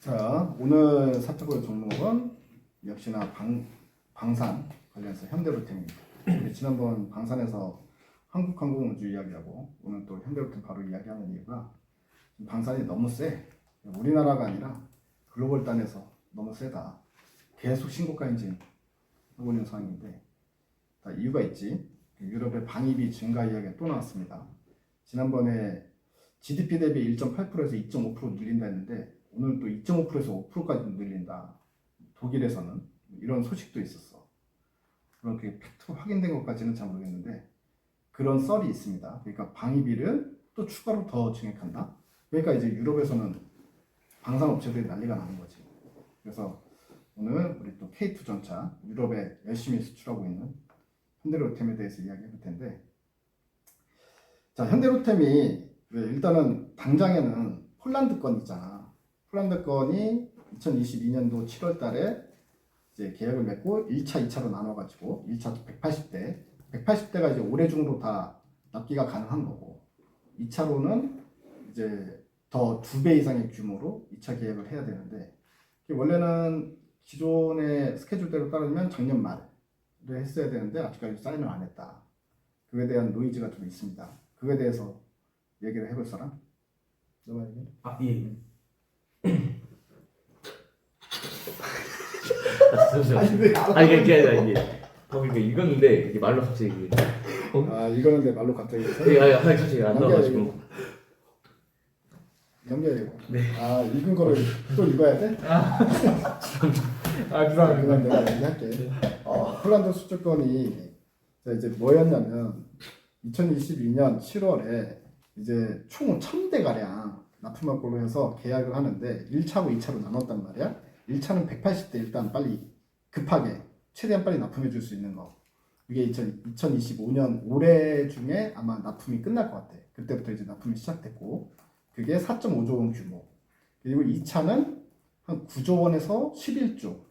자, 오늘 살펴볼 종목은 역시나 방산 관련해서 현대로템입니다. 우리 지난번 방산에서 한국항공우주 이야기하고 오늘 또 현대로템 바로 이야기하는 이유가 방산이 너무 세. 우리나라가 아니라 글로벌 단에서 너무 세다. 계속 신고가 인증 하고 있는 상황인데 이유가 있지. 유럽의 방위비 증가 이야기가 또 나왔습니다. 지난번에 GDP 대비 1.8%에서 2.5% 늘린다 했는데 오늘 또 2.5%에서 5%까지 늘린다. 독일에서는 이런 소식도 있었어. 그런 게 팩트로 확인된 것까지는 잘 모르겠는데 그런 썰이 있습니다. 그러니까 방위비를 또 추가로 더 증액한다. 그러니까 이제 유럽에서는 방산업체들이 난리가 나는 거지. 그래서 오늘 우리 또 K2 전차 유럽에 열심히 수출하고 있는 현대로템에 대해서 이야기해 볼 텐데, 자, 현대로템이 일단은 당장에는 폴란드 건 있잖아. 폴란드 건이 2022년도 7월 달에 이제 계약을 맺고 1차, 2차로 나눠가지고 1차 180대가 이제 올해 중으로 다 납기가 가능한 거고, 2차로는 이제 더 2배 이상의 규모로 2차 계약을 해야 되는데, 원래는 기존의 스케줄대로 따르면 작년 말에 했어야 되는데 아직까지 사인을 안 했다. 그에 대한 노이즈가 좀 있습니다. 그에 대해서 얘기를 해볼 사람? 너가 얘기해? 예. 이게 아니라 이게 그러니까 읽었는데 이게 말로 갑자기 이거는 내 말로 갑자기 갑자기 안 나와가지고 연결되고. 네. 읽은 거를 또 읽어야 돼? 죄송합니다. 그건 내가 얘기할게. 폴란드 수출건이 이제 뭐였냐면 2022년 7월에 이제 총 1000대 가량 납품할 걸로 해서 계약을 하는데 1차고 2차로 나눴단 말이야. 1차는 180대 일단 빨리 급하게 최대한 빨리 납품해 줄 수 있는 거. 이게 2025년 올해 중에 아마 납품이 끝날 것 같아. 그때부터 이제 납품이 시작됐고 그게 4.5조 원 규모. 그리고 2차는 한 9조 원에서 11조.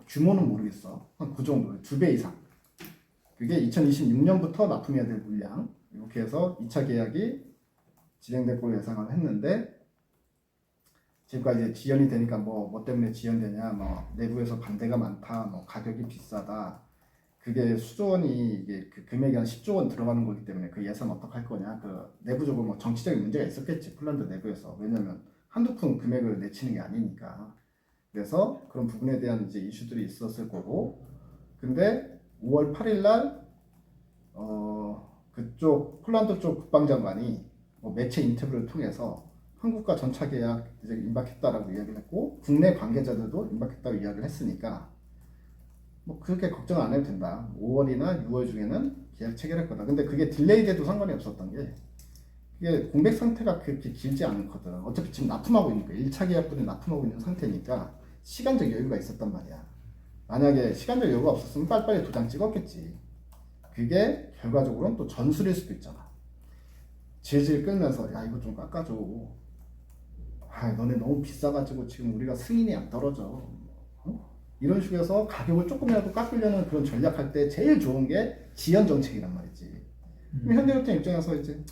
규모는 모르겠어. 한 9조 정도, 2배 이상. 그게 2026년부터 납품해야 될 물량. 이렇게 해서 2차 계약이 진행될 걸로 예상을 했는데, 지금까지 이제 지연이 되니까 뭐 때문에 지연되냐, 내부에서 반대가 많다, 가격이 비싸다. 그게 수조 원이 이게 그 금액이 한 10조 원 들어가는 거기 때문에 그 예산 어떻게 할 거냐. 그 내부적으로 정치적인 문제가 있었겠지, 폴란드 내부에서. 왜냐면 한두 푼 금액을 내치는 게 아니니까. 그래서 그런 부분에 대한 이제 이슈들이 있었을 거고, 근데 5월 8일 날 그쪽 폴란드 쪽 국방장관이 매체 인터뷰를 통해서 한국과 전차 계약 이제 임박했다라고 이야기를 했고 국내 관계자들도 임박했다고 이야기를 했으니까 그렇게 걱정 안 해도 된다. 5월이나 6월 중에는 계약 체결할 거다. 근데 그게 딜레이 돼도 상관이 없었던 게 이게 공백 상태가 그렇게 길지 않거든. 어차피 지금 납품하고 있으니까 1차 계약분에 납품하고 있는 상태니까 시간적 여유가 있었단 말이야. 만약에 시간적 여유가 없었으면 빨리빨리 도장 찍었겠지. 그게 결과적으로는 또 전술일 수도 있잖아. 질질 끌면서 야 이거 좀 깎아줘. 너네 너무 비싸가지고 지금 우리가 승인이 안 떨어져. 이런 식으로 해서 가격을 조금이라도 깎으려는 그런 전략할 때 제일 좋은 게 지연 정책이란 말이지. 현대로템 입장에서 이제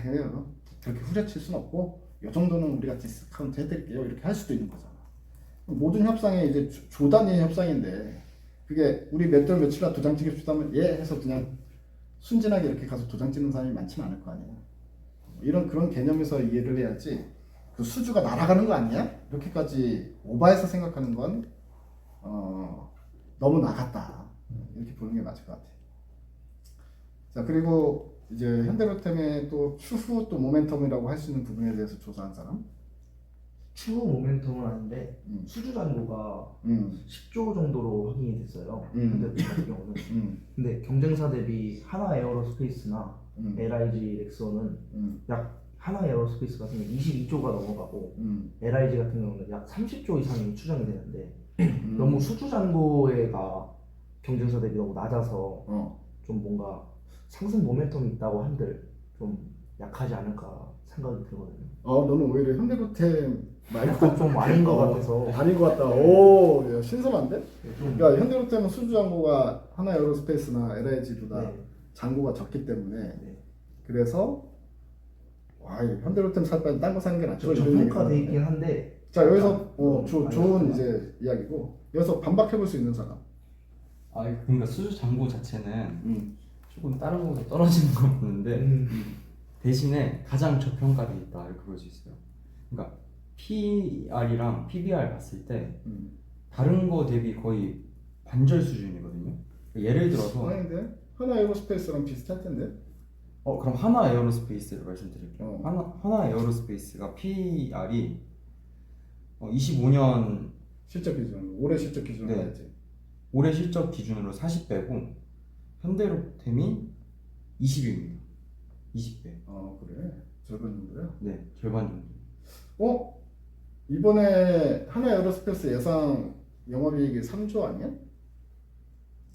그래요. 그렇게 후려칠 순 없고 이 정도는 우리가 디스카운트 해드릴게요. 이렇게 할 수도 있는 거잖아. 모든 협상이 이제 조단위의 협상인데 그게 우리 몇 달 며칠 날 도장 찍읍시다 하면 해서 그냥 순진하게 이렇게 가서 도장 찍는 사람이 많지는 않을 거 아니야. 이런 그런 개념에서 이해를 해야지 그 수주가 날아가는 거 아니야? 이렇게까지 오바해서 생각하는 건 너무 나갔다. 이렇게 보는 게 맞을 것 같아. 자, 그리고 이제 현대로템의 또 추후 또 모멘텀이라고 할 수 있는 부분에 대해서 조사한 사람? 추후 모멘텀은 아닌데 수주 잔고가 10조 정도로 확인이 됐어요. 현대로템 같은 경우는. 근데 경쟁사 대비 하나 에어로스페이스나 LIG 렉선은 약 하나 에어로스페이스 같은 경우 22조가 넘어가고 LIG 같은 경우는 약 30조 이상이 추정이 되는데 너무 수주 잔고가 경쟁사 대비 너무 낮아서 좀 뭔가 상승 모멘텀이 있다고 한들 좀 약하지 않을까 생각이 들거든요. 너는 오히려 현대로템 말고 좀 아닌 것 같아서. 아닌 것 같다. 오, 야, 신선한데? 그러니까 현대로템은 수주 잔고가 하나 에어로스페이스나 LIG보다 잔고가 적기 때문에 그래서 현대로템 살 바엔 딴 거 사는 게 낫죠. 저평가돼 있긴 한데 자 여기서 좋은 이제 이야기고 여기서 반박해볼 수 있는 사람. 아 그러니까 수주 잔고 자체는 조금 다른 거보다 떨어지는 거 보는데 대신에 가장 저평가돼 있다 이렇게 볼 수 있어요. 그러니까 PR이랑 PBR 봤을 때 다른 거 대비 거의 반절 수준이거든요. 예를 들어서 아닌데 하나 에어로스페이스랑 비슷할 텐데. 그럼 하나 에어로스페이스를 말씀드릴게요. 하나 에어로스페이스가 PR이 25년 실적 기준, 올해 실적 기준으로 네. 봐야지. 올해 실적 기준으로 40배고 현대로템이 20입니다. 20배. 그래? 절반 정도야? 네, 절반 정도. 이번에 하나 에어로스페이스 예상 영업이익이 3조 아니야?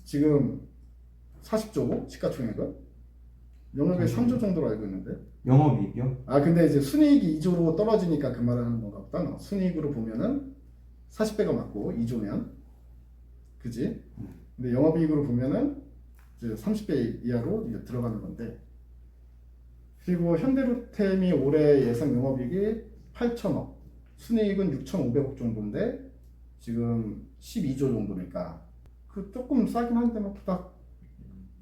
지금 40조고 시가총액은? 영업이익 3조 정도로 알고 있는데. 영업이익이요? 근데 이제 순이익이 2조로 떨어지니까 그 말을 하는 건가 보다. 너. 순이익으로 보면은 40배가 맞고 2조면, 그지? 근데 영업이익으로 보면은 이제 30배 이하로 이제 들어가는 건데. 그리고 현대로템이 올해 예상 영업이익이 8천억, 순이익은 6,500억 정도인데 지금 12조 정도니까 그 조금 싸긴 한데 막 딱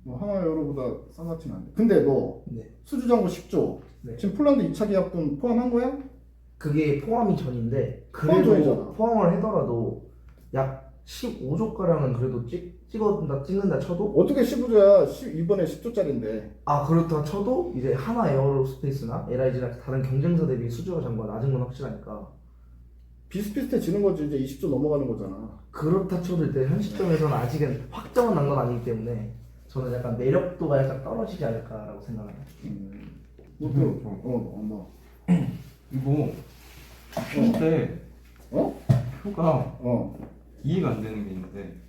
뭐 하나여로보다 싸다치는 않네. 근데 너 네. 수주잔고 10조 네. 지금 폴란드 2차 계약분 포함한 거야? 그게 포함이 전인데 포함 전이잖아. 그래도 포함을 하더라도 약 15조 가량은 그래도 찍는다 쳐도 어떻게 15조야? 이번에 10조짜리인데. 그렇다 쳐도 이제 하나 에어로스페이스나 LIG나 다른 경쟁사 대비 수주가 잔고가 낮은 건 확실하니까 비슷비슷해지는 거지. 이제 20조 넘어가는 거잖아. 그렇다 쳐도 일단 현 시점에서는 아직은 확정은 난 건 아니기 때문에 저는 약간 매력도가 약간 떨어지지 않을까라고 생각해요. 뭐. 이거 근데 표가 어. 이해가 안 되는 게 있는데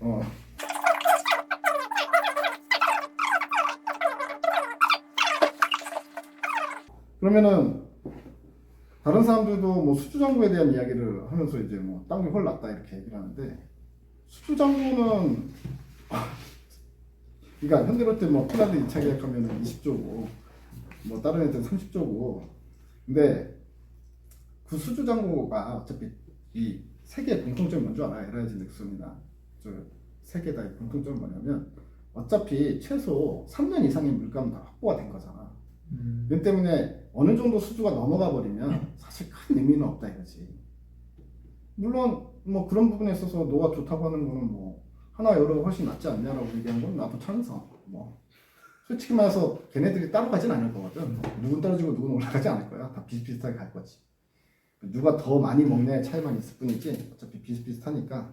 그러면은 다른 사람들도 뭐 수주잔고에 대한 이야기를 하면서 이제 뭐 땅이 훨 낫다 이렇게 얘기를 하는데 수주잔고는 그러니까 현대로템 뭐 폴란드 2차 계약하면은 20조고 뭐 다른 애들 30조고 근데 그 수주잔고가 어차피 이 세 개의 공통점이 뭔지 알아? LIG 넥슨이나 세 개 다의 공통점이 뭐냐면 어차피 최소 3년 이상의 물감은 다 확보가 된 거잖아. 그 때문에 어느 정도 수주가 넘어가 버리면 사실 큰 의미는 없다 이거지. 물론 뭐 그런 부분에 있어서 너가 좋다고 하는 거는 뭐 하나 여러 훨씬 낫지 않냐라고 얘기한 건 나도 찬성. 뭐 솔직히 말해서 걔네들이 따로 가진 않을 거거든. 누군 떨어지고 누군 올라가지 않을 거야. 다 비슷비슷하게 갈 거지. 누가 더 많이 먹냐의 차이만 있을 뿐이지 어차피 비슷비슷하니까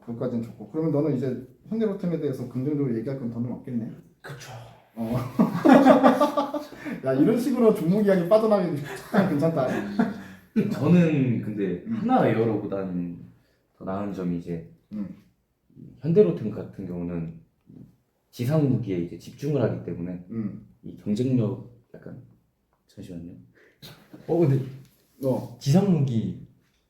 그것까지는 좋고. 그러면 너는 이제 현대로템에 대해서 긍정적으로 얘기할 건 더는 없겠네. 그쵸. 야 이런 식으로 종목 이야기 빠져나가기 참 괜찮다. 저는 근데 하나 에어로보다는 더 나은 점이 이제 현대로템 같은 경우는 지상 무기에 이제 집중을 하기 때문에 이 경쟁력 약간 잠시만요. 근데 지상 무기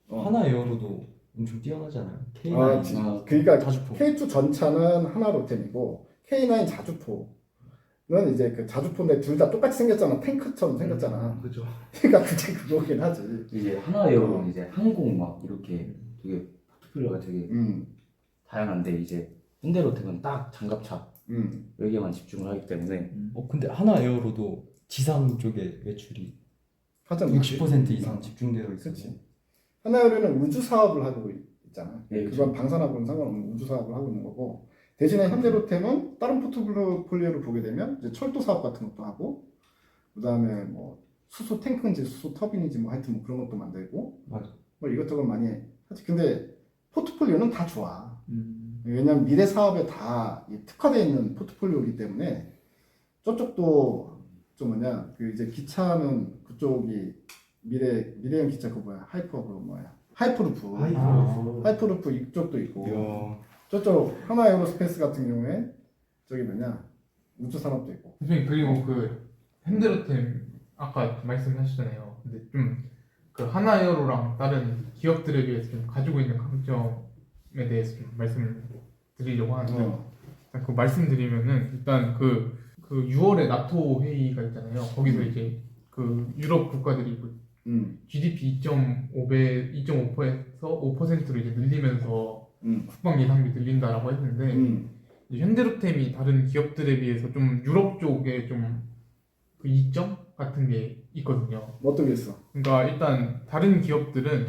어. 하나 에어로도 엄청 뛰어나잖아요. K9 그러니까 자주포. K2 전차는 하나로템이고 K9 자주포는 이제 그 자주포인데 둘 다 똑같이 생겼잖아. 탱크처럼 생겼잖아. 그죠. 그러니까 그게 그거긴 하지. 이제 하나 에어로는 이제 항공 막 이렇게 되게 포트폴리오가 되게 다양한데 이제 현대로템은 딱 장갑차 여기에만 집중을 하기 때문에 근데 하나 에어로도 지상 쪽에 매출이 하잖아. 60% 이상 집중되어 있어서 그렇지. 하나요리는 우주 사업을 하고 있잖아. 네, 그건 방산하고는 상관없는 우주 사업을 하고 있는 거고 대신에 현대로템은 다른 포트폴리오를 보게 되면 이제 철도 사업 같은 것도 하고 그다음에 뭐 수소 탱크인지 수소 터빈인지 뭐 하여튼 뭐 그런 것도 만들고 맞아. 뭐 이것저것 많이 하지. 근데 포트폴리오는 다 좋아. 왜냐면 미래 사업에 다 특화되어 있는 포트폴리오이기 때문에 저쪽도 좀 뭐냐 그 이제 기차는 그쪽이 미래형 기차 그 뭐야 하이퍼루프 이쪽도 있고 이야. 저쪽 하나 에어로스페이스 같은 경우에 저기 뭐냐 우주 산업도 있고. 선생님 그리고 그 현대로템 아까 말씀하셨잖아요. 근데 좀 그 하나에어로랑 다른 기업들에 비해서 좀 가지고 있는 강점에 대해서 좀 말씀을 드리려고 하는데 그 말씀드리면은 일단 그 6월에 나토 회의가 있잖아요. 거기서 이제 그 유럽 국가들이 GDP 2.5%에서 5%로 이제 늘리면서 국방 예산비 늘린다라고 했는데 이제 현대로템이 다른 기업들에 비해서 좀 유럽 쪽에 좀 그 이점 같은 게 있거든요. 어떤 게 있어? 그러니까 일단 다른 기업들은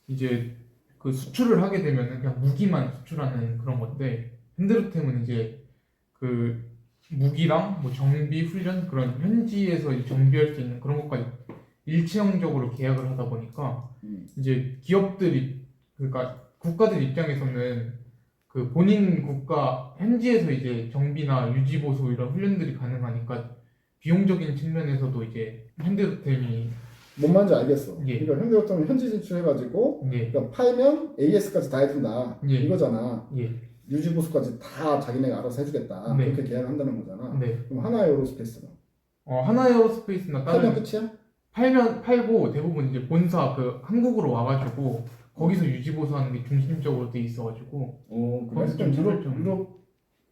이제 그 수출을 하게 되면 그냥 무기만 수출하는 그런 건데 현대로템은 이제 그 무기랑 뭐 정비, 훈련 그런 현지에서 이제 정비할 수 있는 그런 것까지 일체형적으로 계약을 하다 보니까 이제 기업들이 그러니까 국가들 입장에서는 그 본인 국가 현지에서 이제 정비나 유지 보수 이런 훈련들이 가능하니까 비용적인 측면에서도 이제 현대로템이 뭔 말인지 알겠어. 예. 그러니까 현대로템은 현지 진출해가지고 예, 그러니까 팔면 AS까지 다 해준다 예. 이거잖아. 예, 유지 보수까지 다 자기네가 알아서 해주겠다. 네. 그렇게 계약을 한다는 거잖아. 네. 그럼 하나에어로스페이스는 하나에어로스페이스나 팔면 다른 끝이야? 팔고 대부분 이제 본사 그 한국으로 와가지고 거기서 유지 보수하는 게 중심적으로 돼 있어가지고 그래? 거기서 그럼 좀 유럽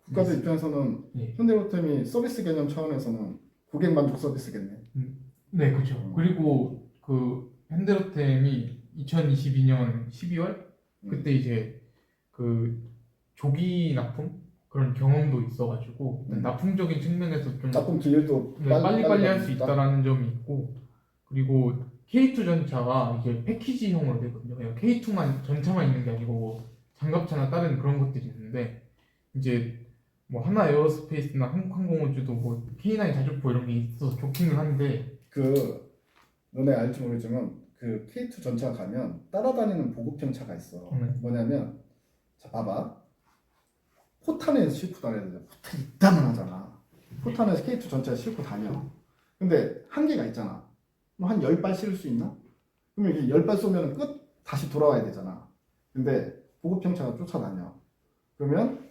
국가들 입장에서는 예. 현대로템이 서비스 개념 차원에서는 고객 만족 서비스겠네. 네, 그렇죠. 그리고 그 현대로템이 2022년 12월 그때 이제 그 조기 납품 그런 경험도 있어가지고 납품적인 측면에서 좀 납품 기일도 빨리빨리 할 수 있다. 있다라는 점이 있고 그리고 K2 전차가 이게 패키지형으로 되거든요. 그냥 K2만 전차만 있는 게 아니고 뭐 장갑차나 다른 그런 것들이 있는데 이제 뭐 하나 에어로스페이스나 한국항공우주도 뭐 K9 자주포 이런 게 있어서 좋기는 한데 그 너네 알지 모르지만 그 K2 전차 가면 따라다니는 보급형 차가 있어. 뭐냐면 자 봐봐. 포탄에 싣고 다녀야 돼. 포탄 이따만 하잖아. 포탄에서 K2 전차에 싣고 다녀. 근데 한계가 있잖아. 뭐 한 10발 실을 수 있나? 그러면 이게 10발 쏘면 끝 다시 돌아와야 되잖아. 근데 보급형 차가 쫓아다녀. 그러면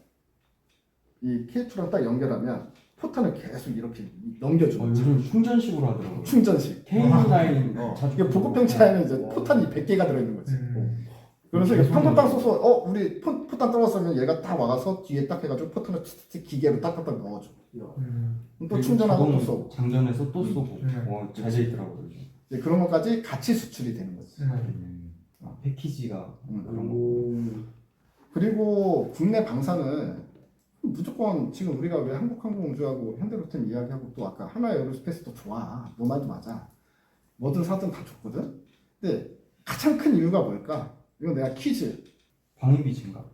이 K2랑 딱 연결하면 포탄을 계속 이렇게 넘겨주는 거지. 요즘 충전식으로 하더라고요. 충전식. K9 자주 이게 보급형 차에는 이제 포탄이 100개가 들어있는 거지. 그래서 이게 팡팡팡 쏘서 우리 포탄 떨어졌으면 얘가 딱 와서 뒤에 딱 해가지고 포탄을 기계로 딱딱딱 넣어줘. 또 충전하고 또 쏘고. 장전해서 또 쏘고. 잘 돼 있더라고요. 이제 그런 것까지 같이 수출이 되는 거지. 패키지가 그런 거. 그리고 국내 방산은 무조건 지금 우리가 왜 한국항공우주하고 현대로템 이야기하고 또 아까 하나에어로스페이스도 좋아. 너 말도 맞아. 뭐든 사든 다 좋거든. 근데 가장 큰 이유가 뭘까? 이건 내가 퀴즈. 방위비 증가.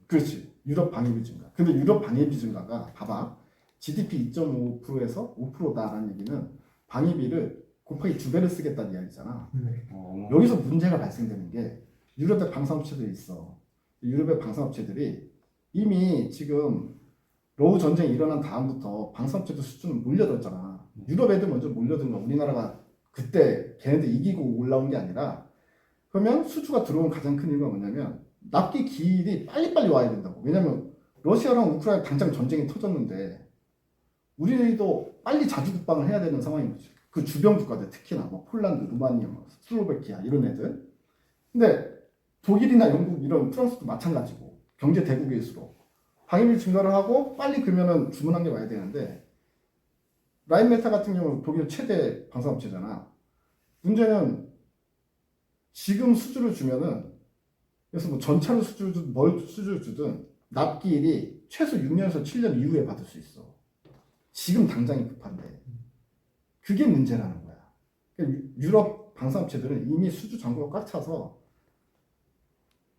그렇지. 유럽 방위비 증가. 근데 유럽 방위비 증가가 봐봐. GDP 2.5%에서 5%다라는 얘기는 방위비를 곱하기 2배를 쓰겠다는 이야기잖아. 여기서 문제가 발생되는 게 유럽의 방산업체들이 있어. 유럽의 방산업체들이 이미 지금 러우 전쟁이 일어난 다음부터 방산업체들 수준은 몰려들었잖아. 유럽 애들 먼저 몰려든 거. 우리나라가 그때 걔네들 이기고 올라온 게 아니라 그러면 수주가 들어온 가장 큰 이유가 뭐냐면 납기 기일이 빨리빨리 와야 된다고. 왜냐면 러시아랑 우크라이나 당장 전쟁이 터졌는데 우리도 빨리 자주 국방을 해야 되는 상황인 거지. 그 주변 국가들 특히나 뭐 폴란드, 루마니아, 뭐 슬로베키아 이런 애들. 근데 독일이나 영국 이런 프랑스도 마찬가지고 경제 대국일수록 방위비 증가를 하고 빨리 그러면은 주문한 게 와야 되는데 라인메타 같은 경우는 독일 최대 방산업체잖아. 문제는 지금 수주를 주면은 그래서 뭐 전차를 수주를 주든 뭘 수주를 주든 납기일이 최소 6년에서 7년 이후에 받을 수 있어. 지금 당장이 급한데 그게 문제라는 거야. 그러니까 유럽 방산업체들은 이미 수주 잔고가 꽉 차서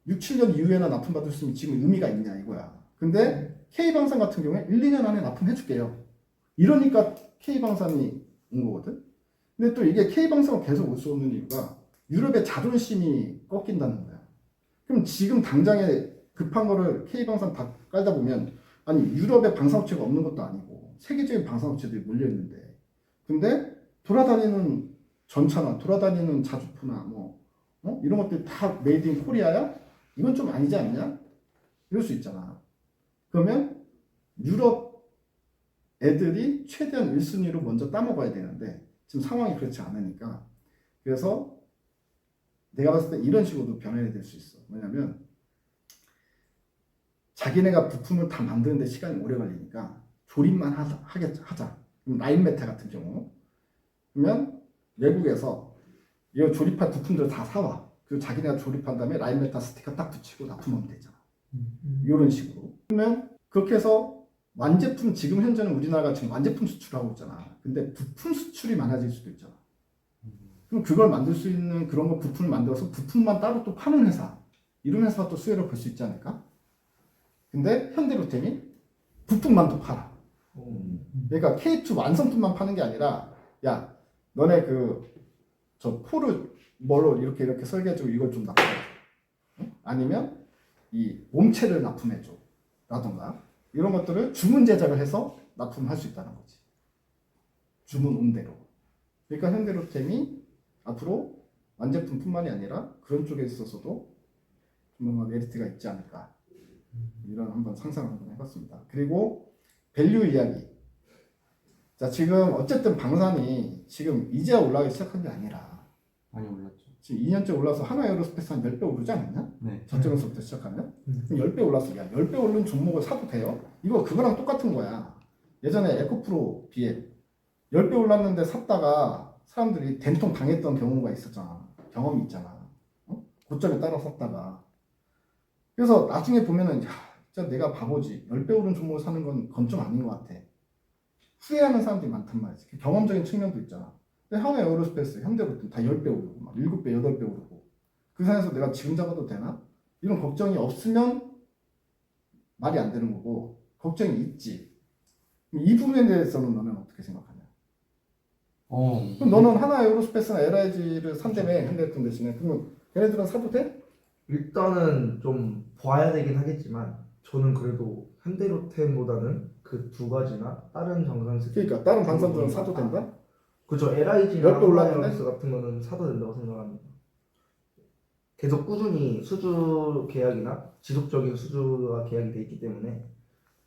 6, 7년 이후에나 납품받을 수 있으면 지금 의미가 있냐 이거야. 근데 K방산 같은 경우에 1, 2년 안에 납품해줄게요. 이러니까 K방산이 온 거거든. 근데 또 이게 K방산으로 계속 올 수 없는 이유가 유럽의 자존심이 꺾인다는 거야. 그럼 지금 당장에 급한 거를 K방산 다 깔다 보면 아니 유럽에 방산업체가 없는 것도 아니고 세계적인 방산업체들이 몰려있는데 근데 돌아다니는 전차나 돌아다니는 자주포나 뭐 이런 것들이 다 메이드 인 코리아야? 이건 좀 아니지 않냐? 이럴 수 있잖아. 그러면 유럽 애들이 최대한 1순위로 먼저 따먹어야 되는데 지금 상황이 그렇지 않으니까 그래서 내가 봤을 때 이런 식으로도 변화가 될 수 있어. 뭐냐면 자기네가 부품을 다 만드는데 시간이 오래 걸리니까 조립만 하자. 그럼 라인메타 같은 경우 그러면 외국에서 이거 조립한 부품들 다 사와. 그리고 자기네가 조립한 다음에 라인메탈 스티커 딱 붙이고 납품하면 되잖아. 이런 식으로. 그러면 그렇게 해서 완제품, 지금 현재는 우리나라가 지금 완제품 수출하고 있잖아. 근데 부품 수출이 많아질 수도 있잖아. 그럼 그걸 만들 수 있는 그런 거 부품을 만들어서 부품만 따로 또 파는 회사, 이런 회사가 또 수혜를 볼 수 있지 않을까? 근데 현대로템이 부품만 또 팔아. 그러니까 K2 완성품만 파는 게 아니라, 야, 너네 저 포를 뭘로 이렇게 설계해주고 이걸 좀 납품해줘. 응? 아니면 이 몸체를 납품해줘. 라던가 이런 것들을 주문 제작을 해서 납품할 수 있다는 거지. 주문 온대로. 그러니까 현대로템이 앞으로 완제품뿐만이 아니라 그런 쪽에 있어서도 좀 뭔가 메리트가 있지 않을까. 이런 한번 상상을 한번 해봤습니다. 그리고 밸류 이야기. 자, 지금 어쨌든 방산이 지금 이제야 올라가기 시작한 게 아니라 많이 올랐죠. 지금 2년째 올라서 하나에어로스페이스 한 10배 오르지 않았냐? 네. 저점에서부터 시작하면? 그럼 10배 올랐어. 야, 10배 오른 종목을 사도 돼요? 이거 그거랑 똑같은 거야. 예전에 에코프로 BM 10배 올랐는데 샀다가 사람들이 된통 당했던 경우가 있었잖아. 경험이 있잖아. 어? 고점에 따라 샀다가. 그래서 나중에 보면은 야, 진짜 내가 바보지. 10배 오른 종목을 사는 건 좀 아닌 것 같아. 후회하는 사람들이 많단 말이지. 경험적인 측면도 있잖아. 근데 하나에어로스페이스, 현대로템 다 10배 오르고 막 7배, 8배 오르고 그 산에서 내가 지금 잡아도 되나? 이런 걱정이 없으면 말이 안 되는 거고 걱정이 있지. 이 부분에 대해서는 너는 어떻게 생각하냐? 그럼 너는 하나에어로스페이스나 LIG를 산다며 현대로템 대신에. 그러면 걔네들은 사도 돼? 일단은 좀 봐야 되긴 하겠지만 저는 그래도 현대로템보다는 그 두 가지나 다른 정산 그러니까 다른 방산들은 사도 된다? 그죠. LIG나 10배 올랐는데? 하나이오닉스 같은 거는 사도 된다고 생각합니다. 계속 꾸준히 수주 계약이나 지속적인 수주가 계약이 돼 있기 때문에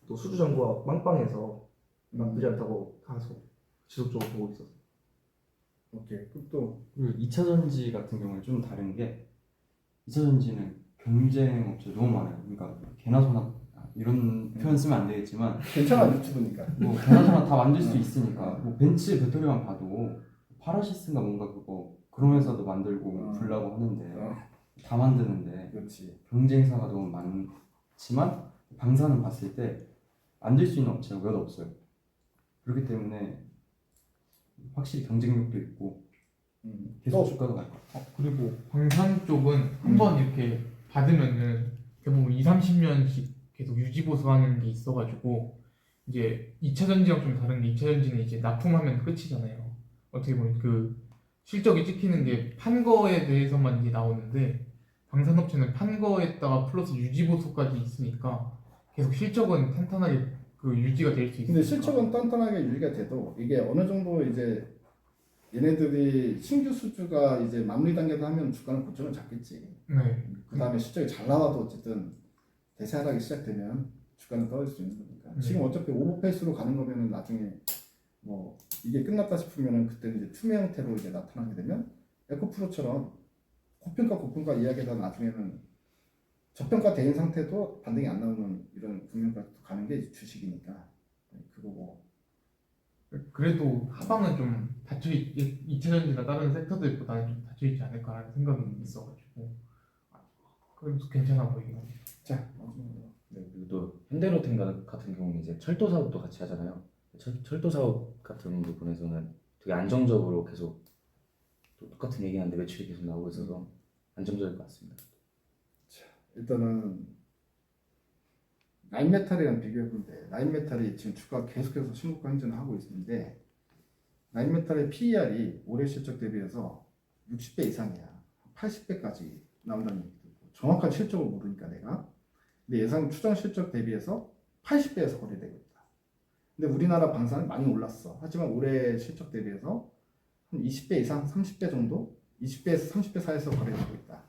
또 수주 정보가 빵빵해서 나쁘지 않다고 가서 지속적으로 보고 있었어요. 오케이. 그럼 또 그리고 2차 전지 같은 경우는 좀 다른 게 2차 전지는 경쟁 업체 너무 많아요. 그러니까 개나 소나 이런 표현 쓰면 안 되겠지만 괜찮아 유튜브니까. 뭐 개나 소나 다 만들 수 있으니까 뭐 벤츠 배터리만 봐도 파라시스인가 뭔가 그런 회사도 만들고 불라고 하는데 다 만드는데 그렇지. 경쟁사가 너무 많지만 방사는 봤을 때 만들 수 있는 업체가 몇 없어요. 그렇기 때문에 확실히 경쟁력도 있고 계속 주가도 갈 거예요. 그리고 방산 쪽은 한번 이렇게 받으면은 대부분 2, 30년씩 계속 유지 보수하는 게 있어가지고 이제 2차 전지랑 좀 다른 게 2차 전지는 이제 납품하면 끝이잖아요. 어떻게 보면 그 실적이 찍히는 게 판 거에 대해서만 이제 나오는데 방산업체는 판 거에다가 플러스 유지 보수까지 있으니까 계속 실적은 탄탄하게 그 유지가 될 수 있어요. 근데 실적은 단단하게 유지가 돼도 이게 어느 정도 이제 얘네들이 신규 수주가 이제 마무리 단계도 하면 주가는 고점을 잡겠지. 네. 그 다음에 실적이 잘 나와도 어쨌든 대세하락이 시작되면 주가는 떨어질 수 있는 거니까. 지금 어차피 오버페이스로 가는 거면은 나중에 뭐 이게 끝났다 싶으면은 그때는 이제 투매 형태로 이제 나타나게 되면 에코프로처럼 고평가 이야기가 나중에는 저평가 대인 상태도 반등이 안 나오는 이런 국면까지 가는 게 주식이니까 그거고. 그래도 하방은 좀 닫혀있, 2차 전지나 다른 섹터들보다는 좀 닫혀있지 않을까라는 생각이 있어가지고 그래도 괜찮아 보이긴 합니다. 자, 네, 그리고 또 현대로템 같은 경우는 이제 철도 사업도 같이 하잖아요. 철도 사업 같은 부분에서는 되게 안정적으로 계속 또 똑같은 얘기하는데 매출이 계속 나오고 있어서 안정적일 것 같습니다. 일단은 라인메탈이랑 비교해보면 돼. 라인메탈이 지금 주가 계속해서 신고가 행진을 하고 있는데 라인메탈의 PER이 올해 실적 대비해서 60배 이상이야. 80배까지 나온다는 얘기도 있고 정확한 실적을 모르니까 내가. 근데 예상 추정 실적 대비해서 80배에서 거래되고 있다. 근데 우리나라 방산은 많이 올랐어. 하지만 올해 실적 대비해서 한 20배 이상, 30배 정도? 20배에서 30배 사이에서 거래되고 있다.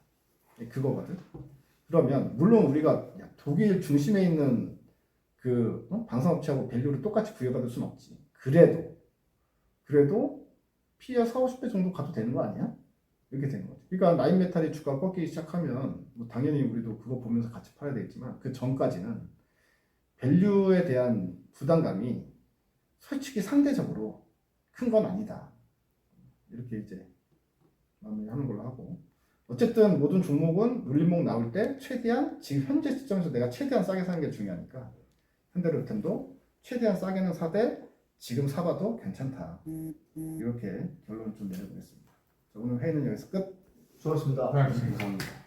그거거든. 그러면 물론 우리가 독일 중심에 있는 그 방산업체하고 밸류를 똑같이 부여받을 수는 없지. 그래도 PER 4, 50배 정도 가도 되는 거 아니야? 이렇게 되는 거지. 그러니까 라인메탈이 주가 꺾이기 시작하면 뭐 당연히 우리도 그거 보면서 같이 팔아야 되겠지만 그 전까지는 밸류에 대한 부담감이 솔직히 상대적으로 큰 건 아니다. 이렇게 이제 마무리하는 걸로 하고 어쨌든 모든 종목은 눌림목 나올 때 최대한 지금 현재 시점에서 내가 최대한 싸게 사는 게 중요하니까 현대로템도 최대한 싸게는 사되 지금 사봐도 괜찮다 이렇게 결론을 좀 내려보겠습니다. 자, 오늘 회의는 여기서 끝. 수고하셨습니다. 고맙습니다. 감사합니다.